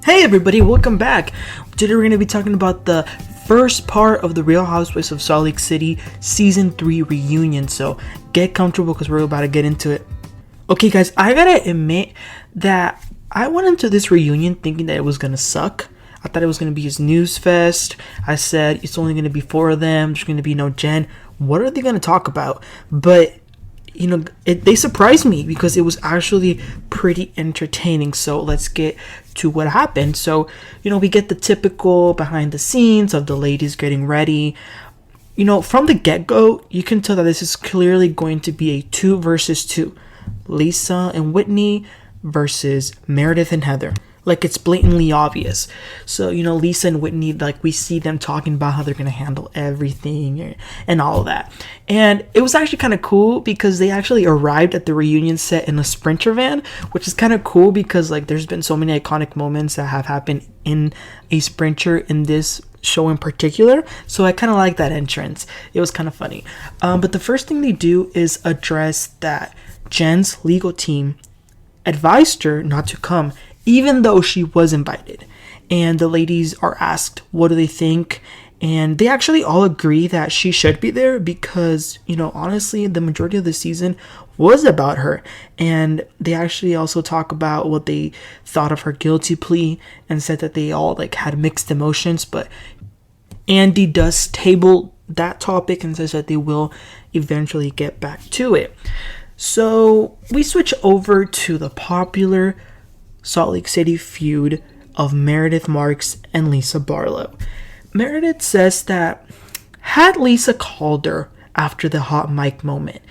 Hey everybody, welcome back. Today we're going to be talking about the first part of the Real Housewives of Salt Lake City Season 3 reunion. So get comfortable because we're about to get into it. Okay guys, I gotta admit that I went into this reunion thinking that it was going to suck. I thought it was going to be a snooze fest. I said it's only going to be 4 of them. There's going to be no Jen. What are they going to talk about? But you know, they surprised me because it was actually pretty entertaining. So let's get to what happened. So, you know, we get the typical behind the scenes of the ladies getting ready. You know, from the get-go, you can tell that this is clearly going to be a 2 versus 2. Lisa and Whitney versus Meredith and Heather. Like, it's blatantly obvious. So, you know, Lisa and Whitney, like, we see them talking about how they're going to handle everything and all of that. And it was actually kind of cool because they actually arrived at the reunion set in a Sprinter van, which is kind of cool because, like, there's been so many iconic moments that have happened in a Sprinter in this show in particular. So I kind of like that entrance. It was kind of funny. But the first thing they do is address that Jen's legal team advised her not to come, even though she was invited. And the ladies are asked, what do they think? And they actually all agree that she should be there because, you know, honestly, the majority of the season was about her. And they actually also talk about what they thought of her guilty plea and said that they all like had mixed emotions. But Andy does table that topic and says that they will eventually get back to it. So we switch over to the popular Salt Lake City feud of Meredith Marks and Lisa Barlow. Meredith says that had Lisa called her after the hot mic moment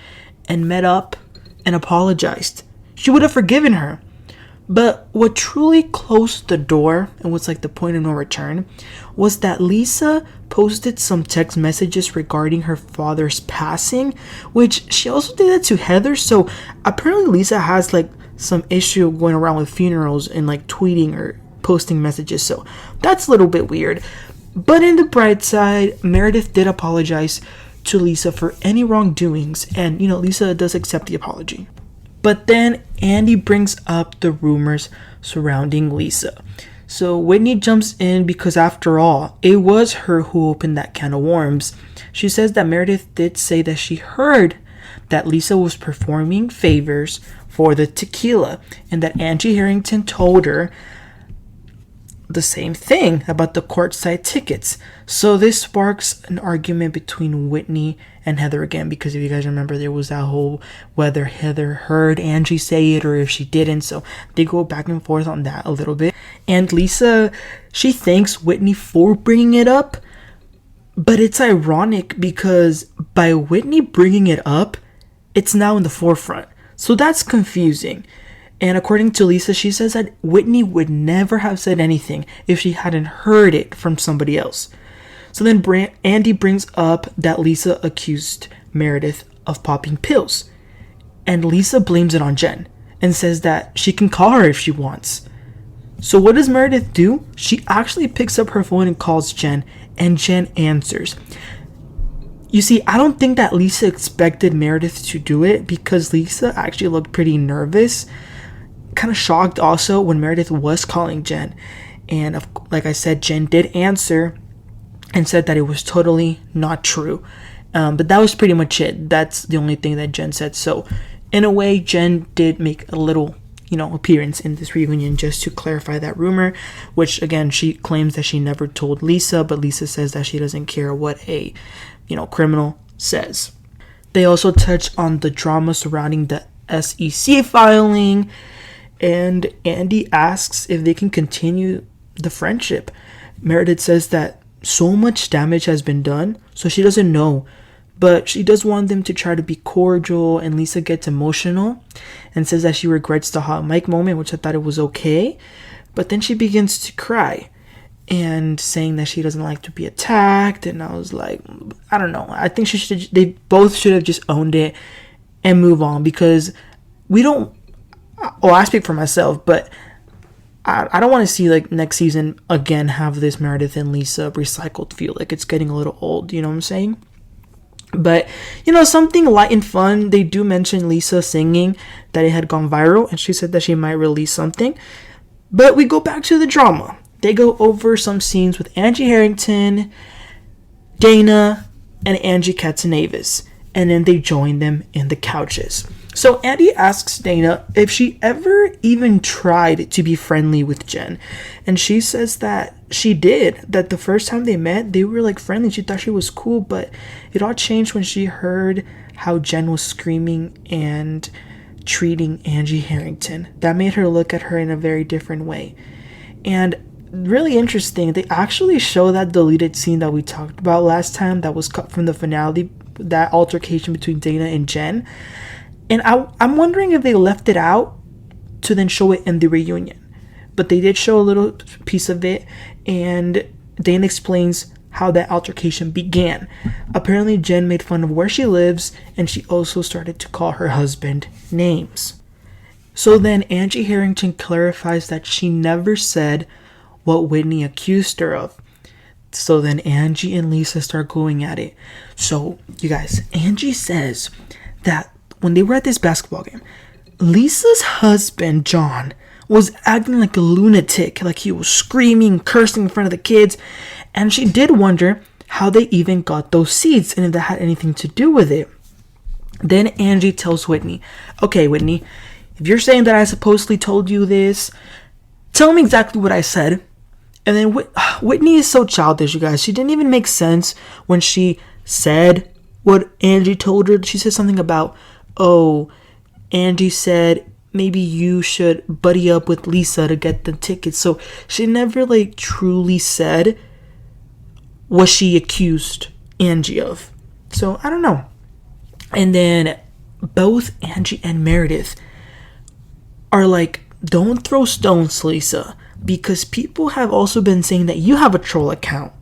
and met up and apologized, she would have forgiven her. But what truly closed the door and was like the point of no return was that Lisa posted some text messages regarding her father's passing, which she also did that to Heather. So apparently Lisa has like some issue going around with funerals and like tweeting or posting messages. So that's a little bit weird. But in the bright side, Meredith did apologize to Lisa for any wrongdoings. And, you know, Lisa does accept the apology. But then Andy brings up the rumors surrounding Lisa. So Whitney jumps in because after all, it was her who opened that can of worms. She says that Meredith did say that she heard that Lisa was performing favors for the tequila and that Angie Harrington told her the same thing about the courtside tickets. So this sparks an argument between Whitney and Heather again, because if you guys remember, there was that whole whether Heather heard Angie say it or if she didn't. So they go back and forth on that a little bit. And Lisa, she thanks Whitney for bringing it up, but it's ironic because by Whitney bringing it up, it's now in the forefront. So that's confusing. And according to Lisa, she says that Whitney would never have said anything if she hadn't heard it from somebody else. So then Andy brings up that Lisa accused Meredith of popping pills. And Lisa blames it on Jen and says that she can call her if she wants. So what does Meredith do? She actually picks up her phone and calls Jen, and Jen answers. You see, I don't think that Lisa expected Meredith to do it because Lisa actually looked pretty nervous. Kind of shocked also when Meredith was calling Jen. And like I said, Jen did answer and said that it was totally not true. But that was pretty much it. That's the only thing that Jen said. So in a way, Jen did make a little, you know, appearance in this reunion just to clarify that rumor, which again, she claims that she never told Lisa, but Lisa says that she doesn't care what a, you know, criminal says. They also touch on the drama surrounding the SEC filing, and Andy asks if they can continue the friendship. Meredith says that so much damage has been done, so she doesn't know, but she does want them to try to be cordial. And Lisa gets emotional and says that she regrets the hot mic moment, which I thought it was okay, but then she begins to cry and saying that she doesn't like to be attacked. And I was like, I don't know, I think they both should have just owned it and move on, because we don't, well, I speak for myself, but I don't want to see like next season again have this Meredith and Lisa recycled feel. Like it's getting a little old, you know what I'm saying? But, you know, something light and fun. They do mention Lisa singing that it had gone viral, and she said that she might release something. But we go back to the drama. They go over some scenes with Angie Harrington, Danna, and Angie Katsanevas. And then they join them in the couches. So Andy asks Danna if she ever even tried to be friendly with Jen. And she says that she did. That the first time they met, they were like friendly. She thought she was cool. But it all changed when she heard how Jen was screaming and treating Angie Harrington. That made her look at her in a very different way. And really interesting, they actually show that deleted scene that we talked about last time that was cut from the finale, that altercation between Danna and Jen. And I'm wondering if they left it out to then show it in the reunion. But they did show a little piece of it, and Danna explains how that altercation began. Apparently Jen made fun of where she lives, and she also started to call her husband names. So then Angie Harrington clarifies that she never said what Whitney accused her of. So then Angie and Lisa start going at it. So you guys, Angie says that when they were at this basketball game, Lisa's husband John was acting like a lunatic, like he was screaming, cursing in front of the kids. And she did wonder how they even got those seats and if that had anything to do with it. Then Angie tells Whitney, okay, Whitney, if you're saying that I supposedly told you this, tell me exactly what I said. And then Whitney is so childish, you guys. She didn't even make sense when she said what Angie told her. She said something about, oh, Angie said maybe you should buddy up with Lisa to get the tickets. So she never like truly said what she accused Angie of. So I don't know. And then both Angie and Meredith are like, don't throw stones, Lisa, because people have also been saying that you have a troll account.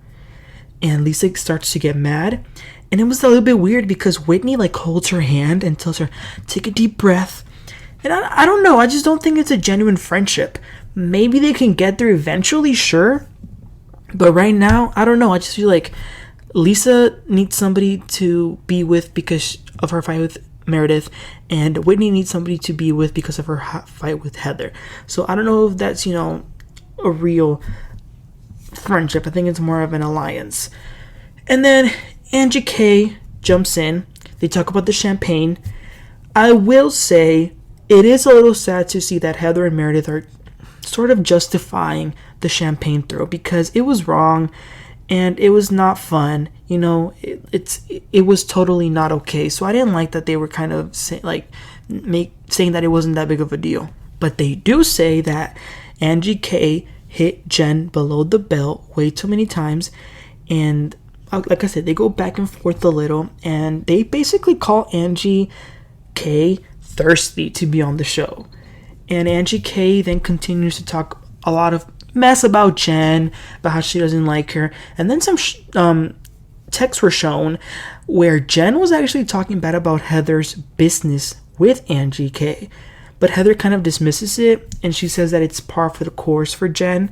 And Lisa starts to get mad. And it was a little bit weird because Whitney like holds her hand and tells her, take a deep breath. And I don't know. I just don't think it's a genuine friendship. Maybe they can get there eventually, sure. But right now, I don't know. I just feel like Lisa needs somebody to be with because of her fight with Meredith. And Whitney needs somebody to be with because of her fight with Heather. So I don't know if that's, a real friendship. I think it's more of an alliance. And then Angie K jumps in. They talk about the champagne. I will say it is a little sad to see that Heather and Meredith are sort of justifying the champagne throw because it was wrong and it was not fun. It was totally not okay. So I didn't like that they were kind of saying that it wasn't that big of a deal. But they do say that Angie K hit Jen below the belt way too many times, and like I said, they go back and forth a little, and they basically call Angie K thirsty to be on the show. And Angie K then continues to talk a lot of mess about Jen, about how she doesn't like her. And then some texts were shown where Jen was actually talking bad about Heather's business with Angie K. But Heather kind of dismisses it, and she says that it's par for the course for Jen.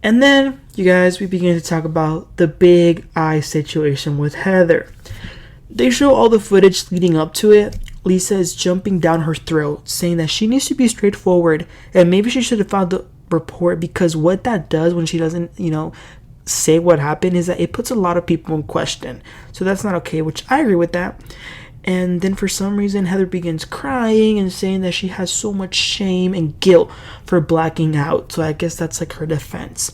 And then, you guys, we begin to talk about the big eye situation with Heather. They show all the footage leading up to it. Lisa is jumping down her throat, saying that she needs to be straightforward, and maybe she should have filed the report, because what that does when she doesn't, say what happened is that it puts a lot of people in question. So that's not okay, which I agree with that. And then for some reason, Heather begins crying and saying that she has so much shame and guilt for blacking out. So I guess that's like her defense.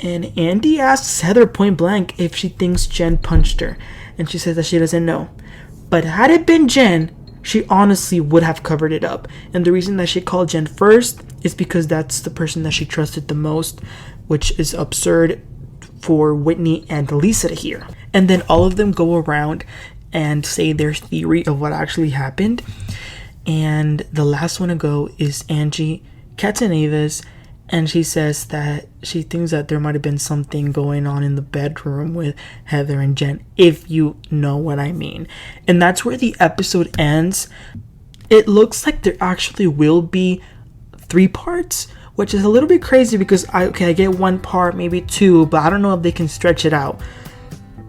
And Andy asks Heather point blank if she thinks Jen punched her. And she says that she doesn't know. But had it been Jen, she honestly would have covered it up. And the reason that she called Jen first is because that's the person that she trusted the most, which is absurd for Whitney and Lisa to hear. And then all of them go around and say their theory of what actually happened. And the last one to go is Angie Katsanevas, and she says that she thinks that there might have been something going on in the bedroom with Heather and Jen, if you know what I mean. And that's where the episode ends. It looks like there actually will be 3 parts, which is a little bit crazy because I get 1 part, maybe 2, but I don't know if they can stretch it out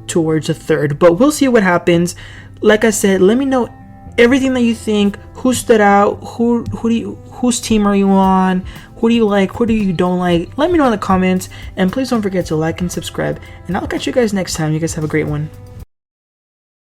towards a 3rd, but we'll see what happens. Like I said, let me know everything that you think. Who stood out? Whose team are you on? Who do you like? Who do you don't like? Let me know in the comments, and please don't forget to like and subscribe, and I'll catch you guys next time. You guys have a great one.